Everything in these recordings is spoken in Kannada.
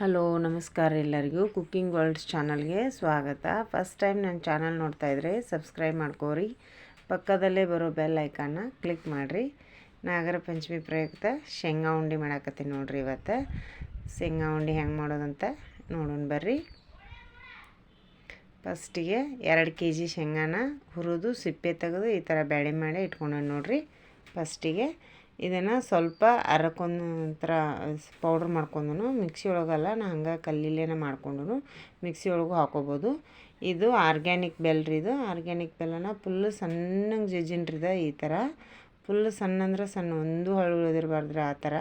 ಹಲೋ ನಮಸ್ಕಾರ ಎಲ್ಲರಿಗೂ ಕುಕ್ಕಿಂಗ್ ವರ್ಲ್ಡ್ಸ್ ಚಾನಲ್ಗೆ ಸ್ವಾಗತ. ಫಸ್ಟ್ ಟೈಮ್ ನನ್ನ ಚಾನಲ್ ನೋಡ್ತಾಯಿದ್ರೆ ಸಬ್ಸ್ಕ್ರೈಬ್ ಮಾಡ್ಕೋರಿ, ಪಕ್ಕದಲ್ಲೇ ಬರೋ ಬೆಲ್ ಐಕಾನ್ನ ಕ್ಲಿಕ್ ಮಾಡಿರಿ. ನಾಗರ ಪಂಚಮಿ ಪ್ರಯುಕ್ತ ಶೇಂಗಾ ಉಂಡೆ ಮಾಡಾಕತ್ತೀನಿ ನೋಡ್ರಿ. ಇವತ್ತು ಶೇಂಗಾ ಉಂಡೆ ಹೆಂಗೆ ಮಾಡೋದಂತ ನೋಡೋಣ ಬರ್ರಿ. ಫಸ್ಟಿಗೆ 2 kg ಶೇಂಗಾನ ಹುರಿದು ಸಿಪ್ಪೆ ತೆಗೆದು ಈ ಥರ ಬೇಳೆ ಮಾಡಿ ಇಟ್ಕೊಂಡೆ ನೋಡ್ರಿ. ಫಸ್ಟಿಗೆ ಇದನ್ನು ಸ್ವಲ್ಪ ಅರಕೊಂದು ಥರ ಪೌಡ್ರ್ ಮಾಡ್ಕೊಂಡು ಮಿಕ್ಸಿ ಒಳಗಲ್ಲ, ನಾ ಹಂಗೆ ಕಲ್ಲಿಲೇನ ಮಾಡ್ಕೊಂಡು ಮಿಕ್ಸಿ ಒಳಗೂ ಹಾಕೋಬೋದು. ಇದು ಆರ್ಗ್ಯಾನಿಕ್ ಬೆಲ್ಲ ರೀ. ಇದು ಆರ್ಗ್ಯಾನಿಕ್ ಬೆಲ್ಲನ ಫುಲ್ಲು ಸಣ್ಣಗೆ ಜಜ್ಜಿನ್ರಿದ. ಈ ಥರ ಫುಲ್ಲು ಸಣ್ಣ ಅಂದ್ರೆ ಸಣ್ಣ, ಒಂದು ಹಳ್ಳು ಉಳಿದಿರಬಾರ್ದ್ರಿ. ಆ ಥರ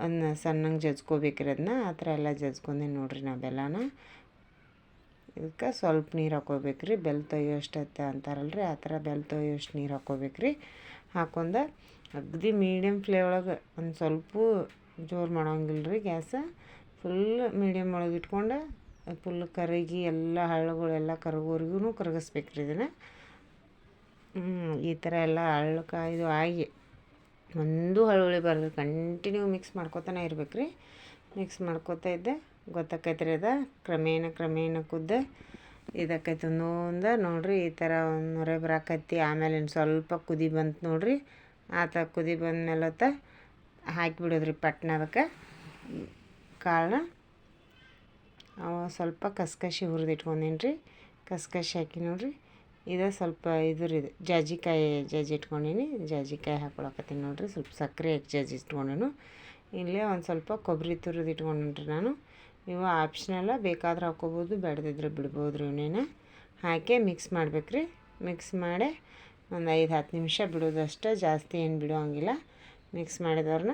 ಒಂದು ಸಣ್ಣಗೆ ಜಜ್ಕೋಬೇಕ್ರಿ. ಅದನ್ನ ಆ ಥರ ಎಲ್ಲ ಜಜ್ಕೊಂಡೇನು ನೋಡ್ರಿ ನಾ ಬೆಲ್ಲನ. ಇದಕ್ಕೆ ಸ್ವಲ್ಪ ನೀರು ಹಾಕೋಬೇಕ್ರಿ. ಬೆಲ್ಲ ತೊಯ್ಯೋಷ್ಟತ್ತೆ ಅಂತಾರಲ್ರಿ, ಆ ಥರ ಬೆಲ್ಲ ತೊಯ್ಯೋಷ್ಟು ನೀರು ಹಾಕೋಬೇಕ್ರಿ. ಹಾಕೊಂಡ ಅಗದಿ ಮೀಡಿಯಮ್ ಫ್ಲೇಮ್ ಒಳಗೆ, ಒಂದು ಸ್ವಲ್ಪ ಜೋರು ಮಾಡೋಂಗಿಲ್ಲ ರೀ. ಗ್ಯಾಸ ಫುಲ್ ಮೀಡಿಯಮ್ ಒಳಗೆ ಇಟ್ಕೊಂಡು ಫುಲ್ ಕರಗಿ ಎಲ್ಲ ಹಳ್ಳುಗಳೆಲ್ಲ ಕರಗೋರಿಗೂ ಕರಗಿಸ್ಬೇಕ್ರಿ ಇದನ್ನು. ಈ ಥರ ಎಲ್ಲ ಹಳ್ಳು ಕಾಯ್ದು ಆಗಿ ಒಂದು ಹಳ್ಳು ಉಳಿಬಾರ್ದು. ಕಂಟಿನ್ಯೂ ಮಿಕ್ಸ್ ಮಾಡ್ಕೊತಾನೆ ಇರ್ಬೇಕ್ರಿ. ಮಿಕ್ಸ್ ಮಾಡ್ಕೊತಾ ಇದ್ದೆ ಗೊತ್ತಾಕೈತ್ರಿ. ಅದ ಕ್ರಮೇಣ ಕುದ್ದ ಇದಕ್ಕೈತೆ ಒಂದೊಂದು ನೋಡ್ರಿ. ಈ ಥರ ಒಂದು ನೊರೆ ಬರಾಕತ್ತಿ. ಆಮೇಲೆ ಇನ್ನು ಸ್ವಲ್ಪ ಕುದಿ ಬಂತು ನೋಡ್ರಿ. ಆತ ಕುದಿ ಬಂದಮೇಲೆ ಹಾಕಿಬಿಡೋದ್ರಿ ಪಟ್ನ. ಅದಕ್ಕೆ ಕಾಳನ್ನ ಸ್ವಲ್ಪ ಕಸ್ಕಸಿ ಹುರಿದಿಟ್ಕೊಂಡೀನಿ ರೀ. ಕಸ್ಕಸಿ ಹಾಕಿ ನೋಡ್ರಿ. ಇದು ಸ್ವಲ್ಪ ಇದು ಜಾಜಿಕಾಯಿ ಜಜ್ಜಿ ಇಟ್ಕೊಂಡೀನಿ. ಜಾಜಿಕಾಯಿ ಹಾಕೊಳಕತ್ತೀನಿ ನೋಡ್ರಿ. ಸ್ವಲ್ಪ ಸಕ್ಕರೆ ಹಾಕಿ ಜಜ್ಜಿ ಇಟ್ಕೊಂಡೇನು. ಇಲ್ಲೇ ಒಂದು ಸ್ವಲ್ಪ ಕೊಬ್ಬರಿ ತುರಿದು ಇಟ್ಕೊಂಡ್ರಿ ನಾನು. ಇವು ಆಪ್ಷನಲ್ಲ, ಬೇಕಾದ್ರೆ ಹಾಕ್ಕೋಬೋದು, ಬೇಡದಿದ್ರೆ ಬಿಡ್ಬೋದು ರೀ. ಇವನ್ನೇನು ಹಾಕಿ ಮಿಕ್ಸ್ ಮಾಡ್ಬೇಕ್ರಿ. ಮಿಕ್ಸ್ ಮಾಡಿ ಒಂದು 5-10 ನಿಮಿಷ ಬಿಡೋದಷ್ಟೇ, ಜಾಸ್ತಿ ಏನು ಬಿಡೋ ಹಂಗಿಲ್ಲ. ಮಿಕ್ಸ್ ಮಾಡಿದವ್ರನ್ನ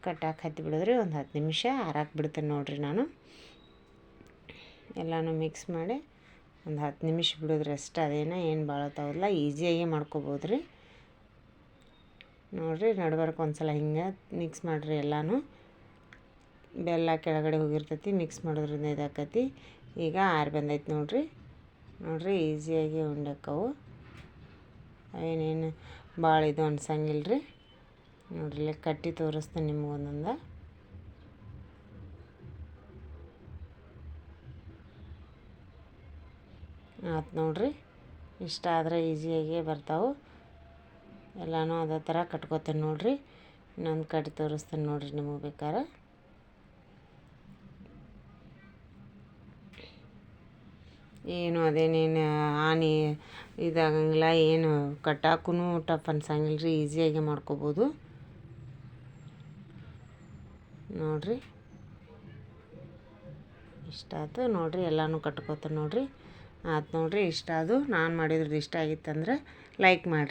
ಕಟ್ಟಾಕಿ ಹತ್ತಿ ಬಿಡೋದ್ರಿ. ಒಂದು 10 ನಿಮಿಷ ಆರಾಕ್ ಬಿಡ್ತೇನೆ ನೋಡ್ರಿ ನಾನು. ಎಲ್ಲನೂ ಮಿಕ್ಸ್ ಮಾಡಿ ಒಂದು 10 ನಿಮಿಷ ಬಿಡೋದ್ರಿ ಅಷ್ಟೇ. ಅದೇನೋ ಏನು ಭಾಳತ್ತಾವಲ್ಲ, ಈಸಿಯಾಗಿ ಮಾಡ್ಕೊಬೋದು ರೀ. ನೋಡಿರಿ, ನಡ್ಬರ್ಕ್ ಒಂದು ಸಲ ಹಿಂಗೆ ಮಿಕ್ಸ್ ಮಾಡಿರಿ. ಎಲ್ಲನೂ ಬೆಲ್ಲ ಕೆಳಗಡೆ ಹೋಗಿರ್ತೈತಿ, ಮಿಕ್ಸ್ ಮಾಡೋದ್ರಿಂದ ಇದಾಕತಿ. ಈಗ ಆರಿ ಬಂದೈತೆ ನೋಡ್ರಿ. ಈಸಿಯಾಗಿ ಉಂಡಕ್ಕವು, ಅವೇನೇನು ಭಾಳ ಇದು ಅನ್ಸಂಗಿಲ್ಲ ರೀ. ನೋಡ್ರಿ, ಇಲ್ಲಿ ಕಟ್ಟಿ ತೋರಿಸ್ತೇನೆ ನಿಮ್ಗೆ ಒಂದೊಂದು. ಆಯ್ತು ನೋಡ್ರಿ. ಇಷ್ಟ ಆದರೆ ಈಸಿಯಾಗಿ ಬರ್ತಾವೆ. ಎಲ್ಲನೂ ಅದೇ ಥರ ಕಟ್ಕೋತೇನೆ ನೋಡ್ರಿ. ಇನ್ನೊಂದು ಕಟ್ಟಿ ತೋರಿಸ್ತೇನೆ ನೋಡ್ರಿ ನಿಮಗೆ ಬೇಕಾರೆ. ಏನು ಅದೇನೇನು ಹಾನಿ ಇದಾಗಂಗಿಲ್ಲ, ಏನು ಕಟ್ಟಾಕೂ ಟಫ್ ಅನ್ಸಂಗಿಲ್ಲ ರೀ. ಈಸಿಯಾಗಿ ಮಾಡ್ಕೋಬೋದು ನೋಡ್ರಿ. ಇಷ್ಟ ಆಯ್ತು ನೋಡ್ರಿ. ಎಲ್ಲನೂ ಕಟ್ಕೋತ ನೋಡ್ರಿ. ಆಯ್ತು ನೋಡ್ರಿ. ಇಷ್ಟ ಅದು ನಾನು ಮಾಡಿದ್ರದ್ದು ಇಷ್ಟ ಆಗಿತ್ತಂದ್ರೆ ಲೈಕ್ ಮಾಡಿರಿ.